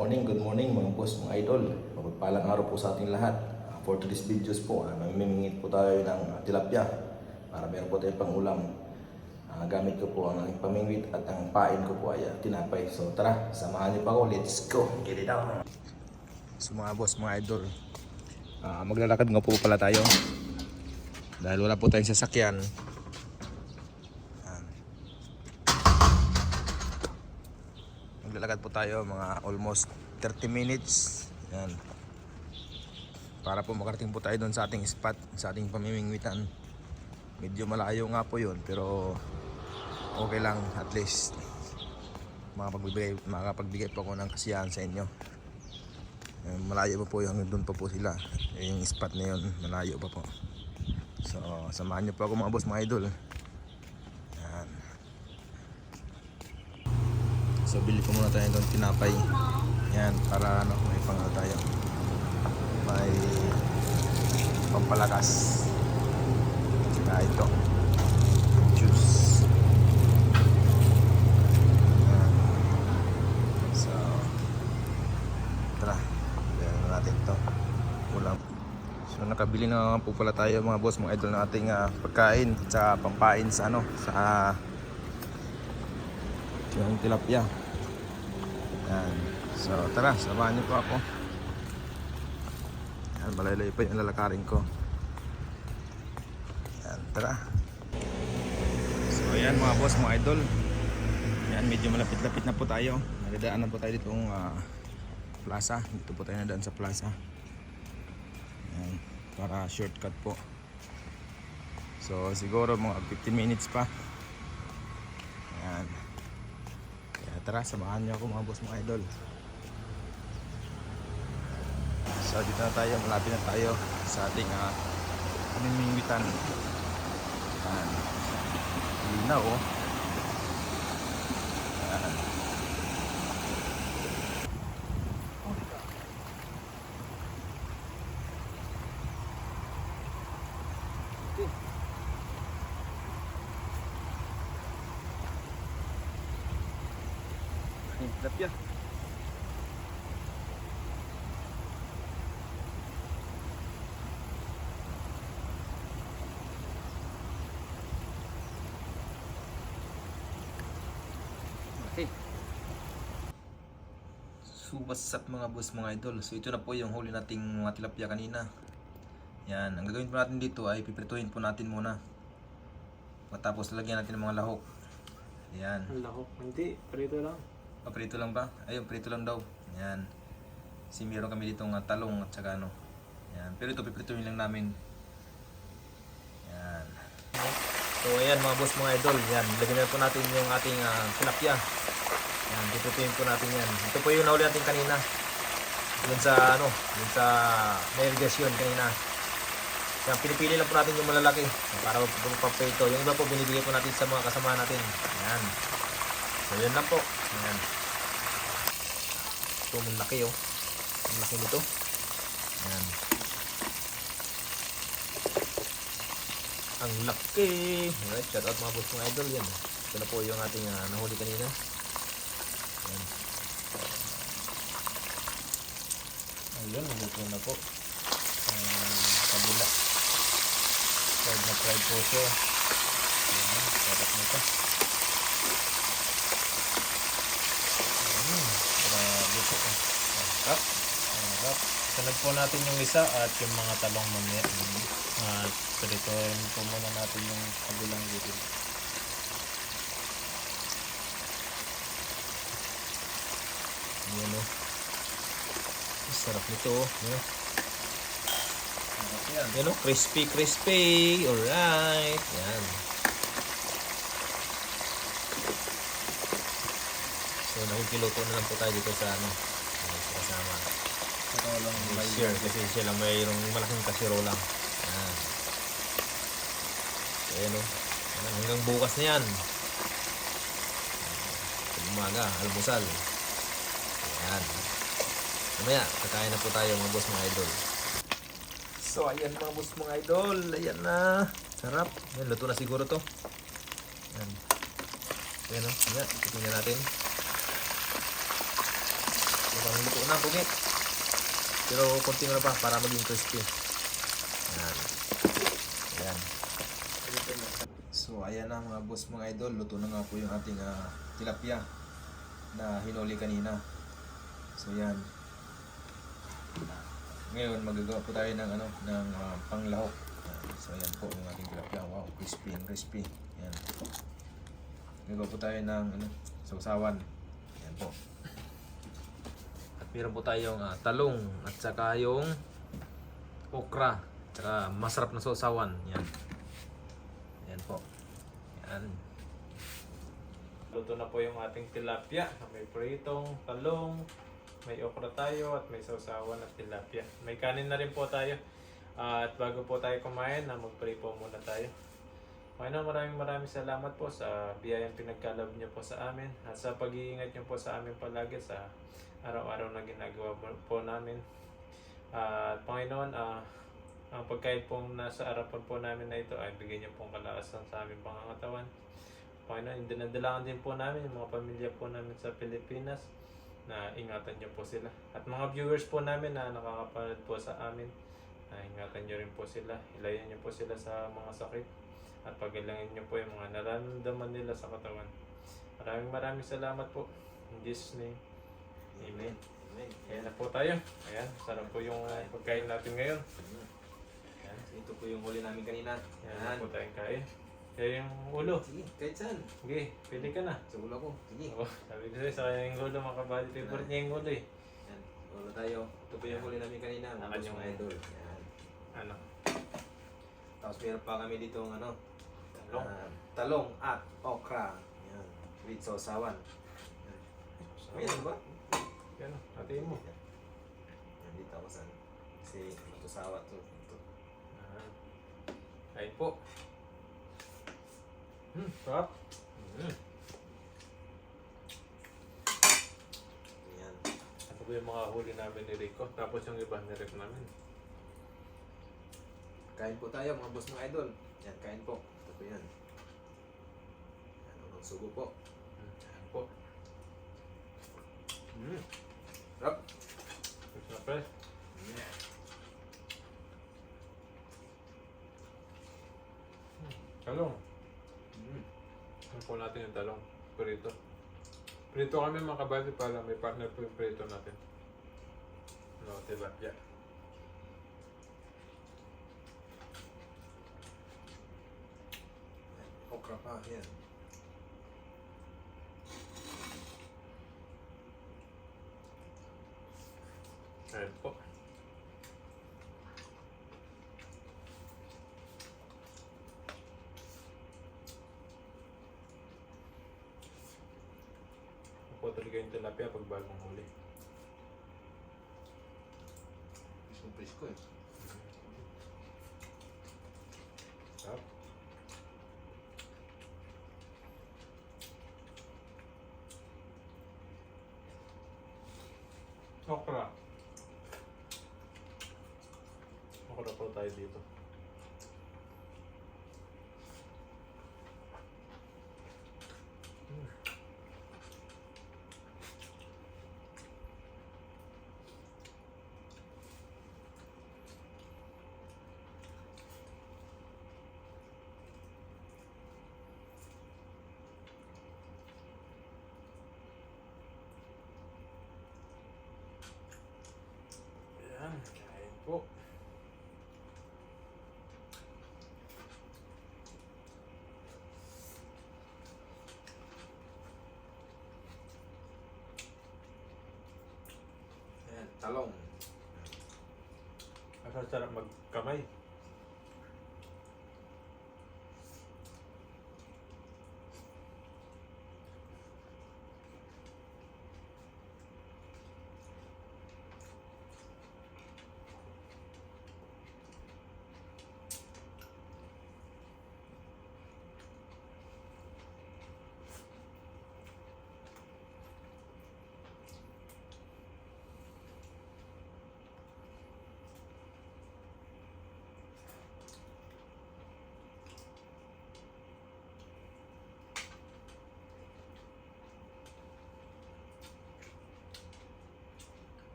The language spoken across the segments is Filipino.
good morning mga boss, mga idol. Mapagpalang araw po sa ating lahat. For today's videos po, mamimingit po tayo ng tilapia para meron po tayong pangulam. Gamit ko po ang aking pamingwit at ang pain ko po ay tinapay. So tara, samahan niyo pa ako. Let's go! Get it out! So mga boss, mga idol, maglalakad nga po pala tayo. Dahil wala po tayong sasakyan. Maglalakad po tayo mga almost 30 minutes. Yan. Para po makarating po tayo doon sa ating spot, sa ating pamimingwitan. Medyo malayo nga po yun, pero okay lang, at least makapagbigay po ako ng kasiyahan sa inyo. Malayo pa po yung doon pa po sila. Yung spot na yun, malayo pa po. So samahan nyo po ako mga boss, mga idol. Yan. So bili ko muna tayo ng tinapay. Yan, para ano, may pangano tayo. May pampalakas. Saka ito, juice. Yan. So tara, bilhin na natin ito. Ulam. So nakabili na po pala tayo mga boss, mga idol, ng ating pagkain sa pampain sa ano, sa yung tilapia. Yan. So tara, samahan niyo po ako. Yan, malaylay pa yung lalakarin ko. Yan, tara. So yan mga boss, mga idol. Yan, medyo malapit-lapit na po tayo. Nagdadaanan po tayo ditong plaza. Dito po tayo nadaan sa plaza. Yan, para shortcut po. So siguro mga 15 minutes pa. Yan. Tara, samahan niyo ako mga boss, mga idol. So dito na tayo, malapit na tayo sa ating pamimingwitan. Linaw oh. Yan. Tilapia. Okay. So what's up mga boss, mga idol. So ito na po yung huli nating mga tilapia kanina. Yan, ang gagawin po natin dito ay piprituhin po natin muna. Matapos lagyan natin ng mga lahok. Yan. Ang lahok? Hindi, prito lang. Prito lang ba? Ayun, prito lang daw. Yan. Kasi meron kami ditong talong at saka ano. Yan. Pero ito, piprituhin lang namin. Yan. So ayan mga boss, mga idol. Yan. Lagyan na po natin yung ating tilapia. Yan. Piprituhin po natin yan. Ito po yung nahuli natin kanina. Yun sa ano, yun sa may irrigation kanina. Yan. Pinipili lang po natin yung malalaki para paprito. Yung iba po binibigay po natin sa mga kasama natin. Yan. So yun lang po. Ayan. Ito, ang laki oh. Ang laki nito. Ayan. Ang laki. Alright, shout out mga boss, mga idol. Yan. Ito na po yung ating nahuli kanina. Ayan. Ayun, nabuto na po. Kabila. Fried na fried po siya. Ayan, sarap nito. Harap. Sunod po natin yung isa at yung mga talong mamaya. Prituhin po muna natin yung kabilang gilid. Yan o. Sarap nito o. Yan o. Crispy. Alright. Yan. So nakikiluto na lang po tayo dito sa ano. Kasama. Share kasi sila mayroong malaking kasirola. Ayan. So, ayan o. Hanggang bukas na yan. Umaga, almusal. Ayan. Mamaya, kakain na po tayo mga boss, mga idol. So ayan mga boss, mga idol. Ayan na. Sarap. Ayan, luto na siguro to. Ayan. Ayan o. Ayan. Tingnan natin. Mukhang luto na, pugit. Pero konti na pa para maging crispy. Yan. Ayan. So ayan na mga boss, mga idol. Luto na nga po yung ating tilapia na hinuli kanina. So yan. Ngayon magagawa po tayo ng panglahok. Yan. So ayan po yung ating tilapia. Wow, crispy and crispy. Yan. Gagawa po tayo ng sausawan. Yan po. At meron po tayong talong at saka yung okra. Tsaka masarap na sausawan. Yan. Yan po. Yan. Luto na po yung ating tilapia. May pritong talong, may okra tayo at may sausawan at tilapia. May kanin na rin po tayo. At bago po tayo kumain, mag-pray po muna tayo. Panginoon, maraming salamat po sa biyayang pinagkaloob niyo po sa amin at sa pag-iingat niyo po sa amin palagi sa araw-araw na ginagawa po namin. At Panginoon, ang pagkain pong nasa harapan po namin na ito ay bigyan niyo pong kalakasan sa aming pangangatawan. Panginoon, dinadalangan din po namin yung mga pamilya po namin sa Pilipinas na ingatan niyo po sila. At mga viewers po namin na nakakapanood po sa amin, na ingatan niyo rin po sila. Ilayan niyo po sila sa mga sakit at pagalangin niyo po yung mga nararamdaman nila sa katawan. Maraming salamat po. In Jesus' name, Amen. Amen. Ayan na po tayo. Ayan, sarap po yung pagkain natin ngayon. Yan. Ito po yung huli namin kanina. Ayan na po tayong kain. Kaya yung ulo. Sige, kahit saan. Sige, pili ka na. Sa ulo ko. Sige. Oh, sabi ko sa'yo, sa kanya yung ulo, mga kabali. Favorite niya yung ulo eh. Yan. Ulo tayo. Ito po yung huli namin kanina. Mga boss, Yung mga idol. Yan. ano, Tapos meron pa kami dito talong. talong at okra. Yan. With sausawan. Yan. Meron ba? Yan, hatiin mo. Yan dito ako saan. Kasi ito sawa to. Ito. Kain po. Sarap. Yan. Ito po yung mga huli namin ni Rico. Tapos yung iba ni-rep namin. Kain po tayo mga boss, mga idol. Yan, kain po. Ito po yan. Yan, unang sugo po. Yan po. Sarap. Fresh na fresh. Talong. Ano po natin yung talong. Prito. Prito kami mga kabali para may partner po yung prito natin. No, tilapia. Okra pa, yan. Ayan po. Ako po talaga yung tilapia pag bagong huli. Presko eh. Sarap. Okra. Okra po tayo dito. Ayan, kain po. Ayan, talong. Ang sarap magkamay.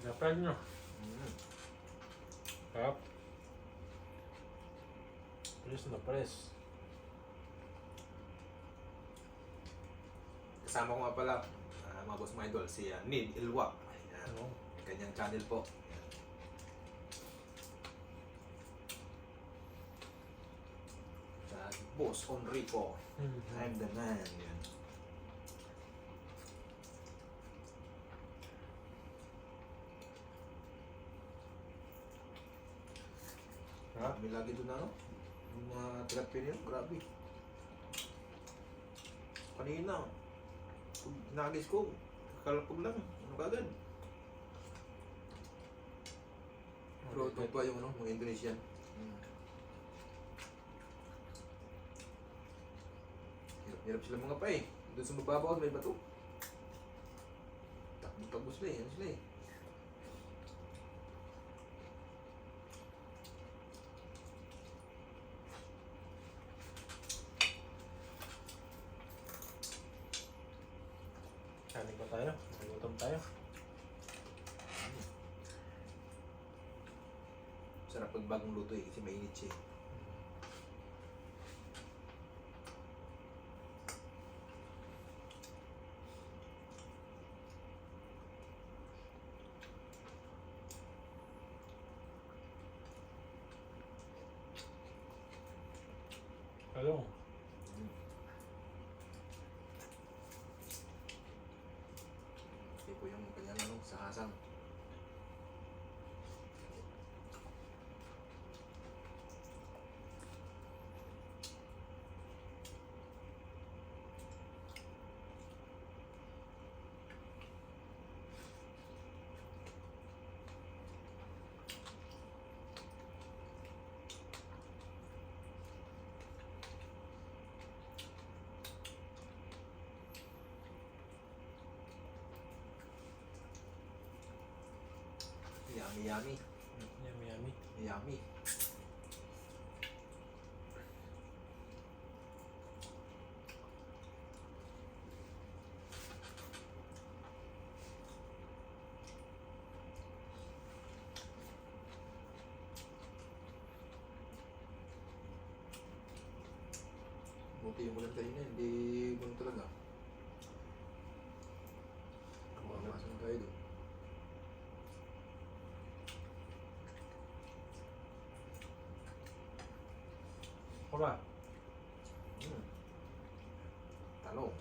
Kapal nyo. Mm. Sarap. Press na press. Kasama ko nga pala, mga boss mga idol, si Nid Ilwa. Ayan. Ano? Kanyang channel po. Ayan. Sa Boss Enrico. I'm the man. Yan. Ha? May lagi doon ano? Yung mga tilapia niyo, grabe. Kanina, pag nagis ko, kalapag lang. Ano kagad? Pero ito pa yung ano, mga Indonesian. Hirap sila mga pa eh. Doon sa mababaw may bato. Takbo sila eh. Ano sila eh. Kanin ko tayo. Nagutom tayo. Sarap pag bagong luto eh. Kasi mainit siya eh. Kalong. Ito po yung kanyang ano, sa hasang. Yummy, yummy. Yummy, yummy. Yummy. Buti yung ulan kanina, hindi ganun talaga. Kumamasan tayo doon. Kura. Talong.